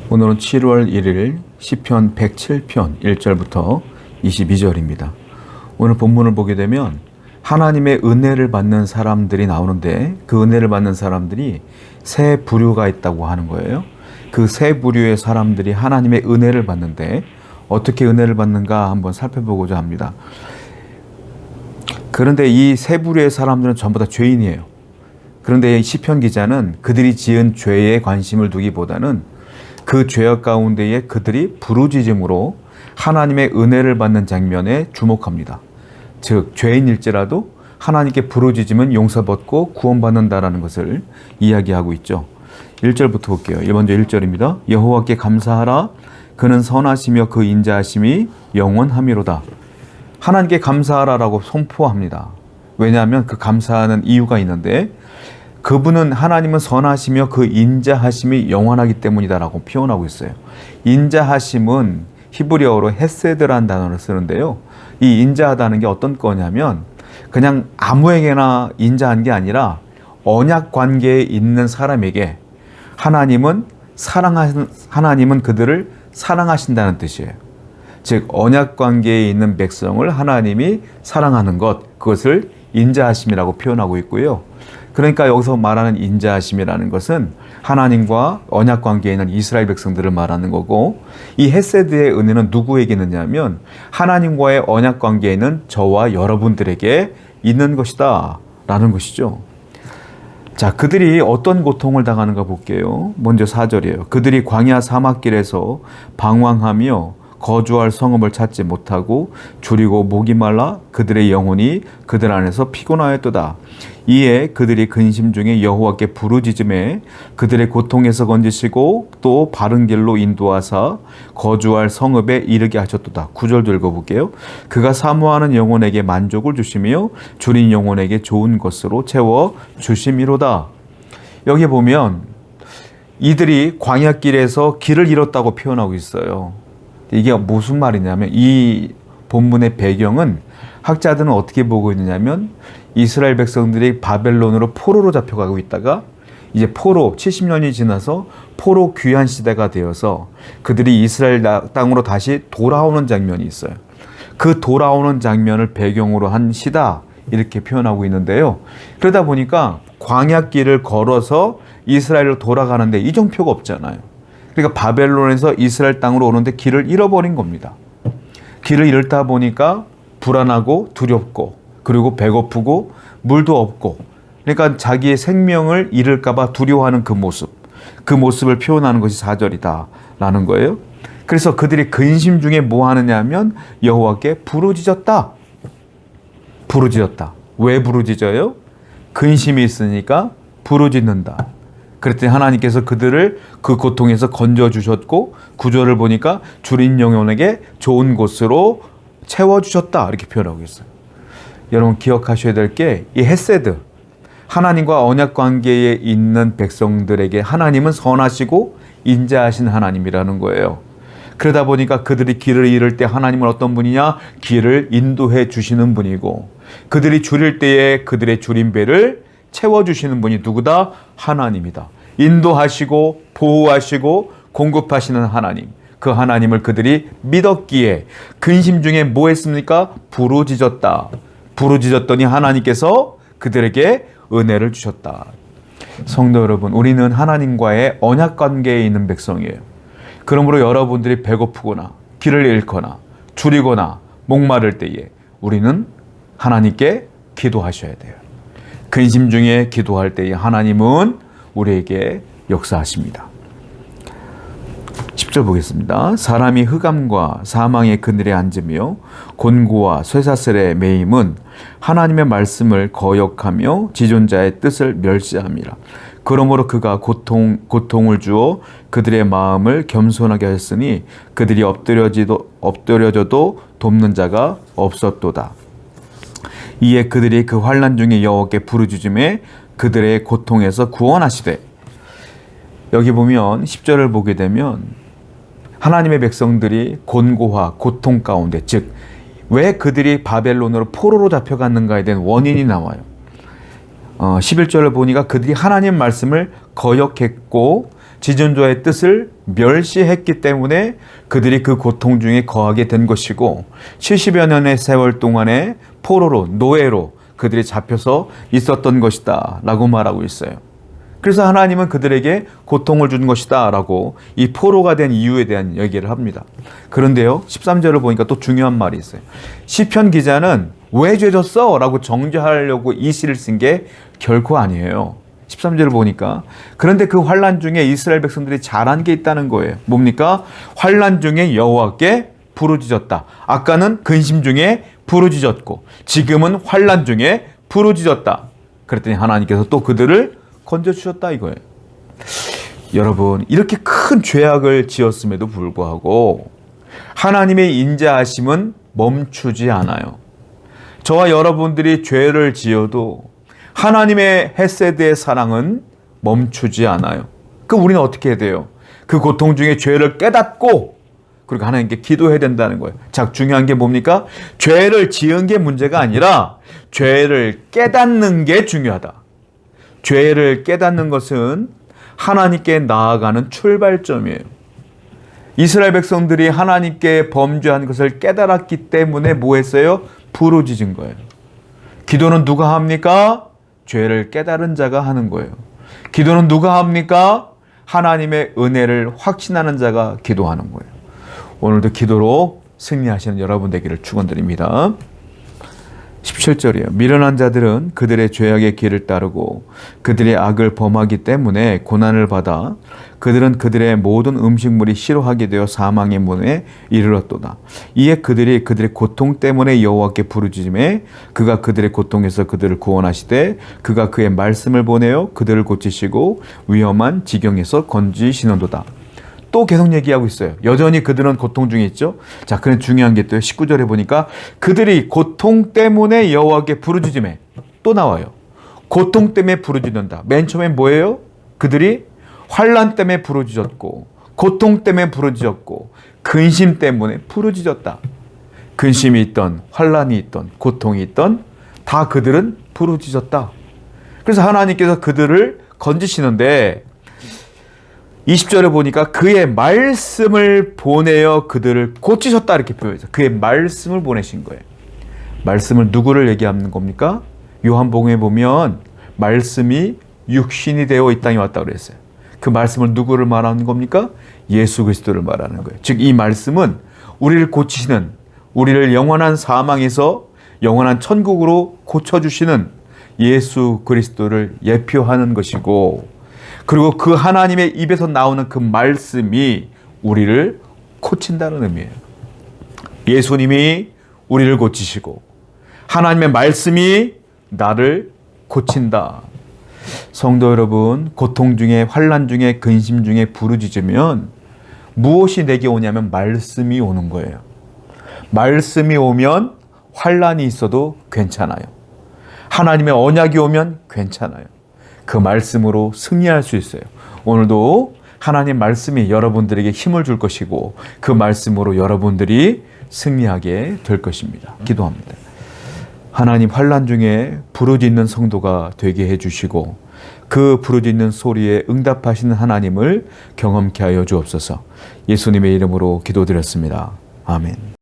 오늘은 7월 1일 시편 107편 1절부터 22절입니다. 오늘 본문을 보게 되면 하나님의 은혜를 받는 사람들이 나오는데 그 은혜를 받는 사람들이 세 부류가 있다고 하는 거예요. 그 세 부류의 사람들이 하나님의 은혜를 받는데 어떻게 은혜를 받는가 한번 살펴보고자 합니다. 그런데 이 세 부류의 사람들은 전부 다 죄인이에요. 그런데 시편 기자는 그들이 지은 죄에 관심을 두기보다는 그 죄악 가운데에 그들이 부르짖음으로 하나님의 은혜를 받는 장면에 주목합니다. 즉 죄인일지라도 하나님께 부르짖으면 용서받고 구원받는다라는 것을 이야기하고 있죠. 1절부터 볼게요. 먼저 1절입니다. 여호와께 감사하라. 그는 선하시며 그 인자하심이 영원하미로다. 하나님께 감사하라라고 선포합니다. 왜냐하면 그 감사하는 이유가 있는데 그분은 하나님은 선하시며 그 인자하심이 영원하기 때문이다라고 표현하고 있어요. 인자하심은 히브리어로 헤세드라는 단어를 쓰는데요. 이 인자하다는 게 어떤 거냐면 그냥 아무에게나 인자한 게 아니라 언약 관계에 있는 사람에게 하나님은 그들을 사랑하신다는 뜻이에요. 즉 언약 관계에 있는 백성을 하나님이 사랑하는 것, 그것을 인자하심이라고 표현하고 있고요. 그러니까 여기서 말하는 인자하심이라는 것은 하나님과 언약 관계에 있는 이스라엘 백성들을 말하는 거고, 이 헤세드의 은혜는 누구에게 있느냐면 하나님과의 언약 관계에 있는 저와 여러분들에게 있는 것이다 라는 것이죠. 자, 그들이 어떤 고통을 당하는가 볼게요. 먼저 4절이에요. 그들이 광야 사막길에서 방황하며 거주할 성읍을 찾지 못하고 줄이고 목이 말라 그들의 영혼이 그들 안에서 피곤하였도다. 이에 그들이 근심 중에 여호와께 부르짖음에 그들의 고통에서 건지시고 또 바른 길로 인도하사 거주할 성읍에 이르게 하셨도다. 9절도 읽어볼게요. 그가 사모하는 영혼에게 만족을 주시며 줄인 영혼에게 좋은 것으로 채워 주심이로다. 여기 보면 이들이 광야길에서 길을 잃었다고 표현하고 있어요. 이게 무슨 말이냐면 이 본문의 배경은 학자들은 어떻게 보고 있느냐면 이스라엘 백성들이 바벨론으로 포로로 잡혀가고 있다가 이제 포로 70년이 지나서 포로 귀환 시대가 되어서 그들이 이스라엘 땅으로 다시 돌아오는 장면이 있어요. 그 돌아오는 장면을 배경으로 한 시다 이렇게 표현하고 있는데요. 그러다 보니까 광야길을 걸어서 이스라엘로 돌아가는데 이정표가 없잖아요. 그러니까 바벨론에서 이스라엘 땅으로 오는데 길을 잃어버린 겁니다. 길을 잃다 보니까 불안하고 두렵고 그리고 배고프고 물도 없고, 그러니까 자기의 생명을 잃을까 봐 두려워하는 그 모습을 표현하는 것이 4절이다 라는 거예요. 그래서 그들이 근심 중에 뭐 하느냐 하면 여호와께 부르짖었다. 왜 부르짖어요? 근심이 있으니까 부르짖는다. 그랬더니 하나님께서 그들을 그 고통에서 건져주셨고 9절을 보니까 줄인 영혼에게 좋은 곳으로 채워주셨다 이렇게 표현하고 있어요. 여러분 기억하셔야 될 게 이 헤세드, 하나님과 언약 관계에 있는 백성들에게 하나님은 선하시고 인자하신 하나님이라는 거예요. 그러다 보니까 그들이 길을 잃을 때 하나님은 어떤 분이냐? 길을 인도해 주시는 분이고, 그들이 줄일 때에 그들의 줄인 배를 채워주시는 분이 누구다? 하나님이다. 인도하시고 보호하시고 공급하시는 하나님, 그 하나님을 그들이 믿었기에 근심 중에 뭐 했습니까? 부르짖었더니 하나님께서 그들에게 은혜를 주셨다. 성도 여러분, 우리는 하나님과의 언약 관계에 있는 백성이에요. 그러므로 여러분들이 배고프거나 길을 잃거나 줄이거나 목마를 때에 우리는 하나님께 기도하셔야 돼요. 근심 중에 기도할 때에 하나님은 우리에게 역사하십니다. 10절 보겠습니다. 사람이 흑암과 사망의 그늘에 앉으며 곤고와 쇠사슬에 매임은 하나님의 말씀을 거역하며 지존자의 뜻을 멸시함이라. 그러므로 그가 고통을 주어 그들의 마음을 겸손하게 하였으니 그들이 엎드려져도 돕는 자가 없었도다. 이에 그들이 그 환난 중에 여호와께 부르짖음에 그들의 고통에서 구원하시되. 여기 보면 10절을 보게 되면 하나님의 백성들이 곤고와 고통 가운데, 즉 왜 그들이 바벨론으로 포로로 잡혀갔는가에 대한 원인이 나와요. 11절을 보니까 그들이 하나님 말씀을 거역했고 지존자의 뜻을 멸시했기 때문에 그들이 그 고통 중에 거하게 된 것이고 70여 년의 세월 동안에 포로로 노예로 그들이 잡혀서 있었던 것이다 라고 말하고 있어요. 그래서 하나님은 그들에게 고통을 준 것이다 라고 이 포로가 된 이유에 대한 얘기를 합니다. 그런데요 13절을 보니까 또 중요한 말이 있어요. 시편 기자는 왜 죄졌어? 라고 정죄하려고 이 시를 쓴 게 결코 아니에요. 13절을 보니까 그런데 그 환난 중에 이스라엘 백성들이 잘한 게 있다는 거예요. 뭡니까? 환난 중에 여호와께 부르짖었다. 아까는 근심 중에 부르짖었고 지금은 환난 중에 부르짖었다. 그랬더니 하나님께서 또 그들을 건져주셨다 이거예요. 여러분 이렇게 큰 죄악을 지었음에도 불구하고 하나님의 인자하심은 멈추지 않아요. 저와 여러분들이 죄를 지어도 하나님의 헤세드의 사랑은 멈추지 않아요. 그럼 우리는 어떻게 해야 돼요? 그 고통 중에 죄를 깨닫고 그리고 하나님께 기도해야 된다는 거예요. 자, 중요한 게 뭡니까? 죄를 지은 게 문제가 아니라 죄를 깨닫는 게 중요하다. 죄를 깨닫는 것은 하나님께 나아가는 출발점이에요. 이스라엘 백성들이 하나님께 범죄한 것을 깨달았기 때문에 뭐 했어요? 부르짖은 거예요. 기도는 누가 합니까? 죄를 깨달은 자가 하는 거예요. 기도는 누가 합니까? 하나님의 은혜를 확신하는 자가 기도하는 거예요. 오늘도 기도로 승리하시는 여러분 되기를 축원드립니다. 17절이에요. 미련한 자들은 그들의 죄악의 길을 따르고 그들의 악을 범하기 때문에 고난을 받아 그들은 그들의 모든 음식물이 싫어하게 되어 사망의 문에 이르렀도다. 이에 그들이 그들의 고통 때문에 여호와께 부르짖음에 그가 그들의 고통에서 그들을 구원하시되 그가 그의 말씀을 보내어 그들을 고치시고 위험한 지경에서 건지시는도다. 또 계속 얘기하고 있어요. 여전히 그들은 고통 중에 있죠. 자, 그런데 중요한 게 또 19절에 보니까 그들이 고통 때문에 여호와께 부르짖음에 또 나와요. 고통 때문에 부르짖는다. 맨 처음엔 뭐예요? 그들이 환난 때문에 부르짖었고 고통 때문에 부르짖었고 근심 때문에 부르짖었다. 근심이 있던 환난이 있던 고통이 있던 다 그들은 부르짖었다. 그래서 하나님께서 그들을 건지시는데 20절에 보니까 그의 말씀을 보내어 그들을 고치셨다 이렇게 표현해서 그의 말씀을 보내신 거예요. 말씀을 누구를 얘기하는 겁니까? 요한복음에 보면 말씀이 육신이 되어 이 땅에 왔다 그랬어요. 그 말씀을 누구를 말하는 겁니까? 예수 그리스도를 말하는 거예요. 즉 이 말씀은 우리를 고치시는 우리를 영원한 사망에서 영원한 천국으로 고쳐주시는 예수 그리스도를 예표하는 것이고 그리고 그 하나님의 입에서 나오는 그 말씀이 우리를 고친다는 의미예요. 예수님이 우리를 고치시고 하나님의 말씀이 나를 고친다. 성도 여러분, 고통 중에 환난 중에 근심 중에 부르짖으면 무엇이 내게 오냐면 말씀이 오는 거예요. 말씀이 오면 환난이 있어도 괜찮아요. 하나님의 언약이 오면 괜찮아요. 그 말씀으로 승리할 수 있어요. 오늘도 하나님 말씀이 여러분들에게 힘을 줄 것이고 그 말씀으로 여러분들이 승리하게 될 것입니다. 기도합니다. 하나님 환난 중에 부르짖는 성도가 되게 해주시고 그 부르짖는 소리에 응답하시는 하나님을 경험케 하여 주옵소서. 예수님의 이름으로 기도드렸습니다. 아멘.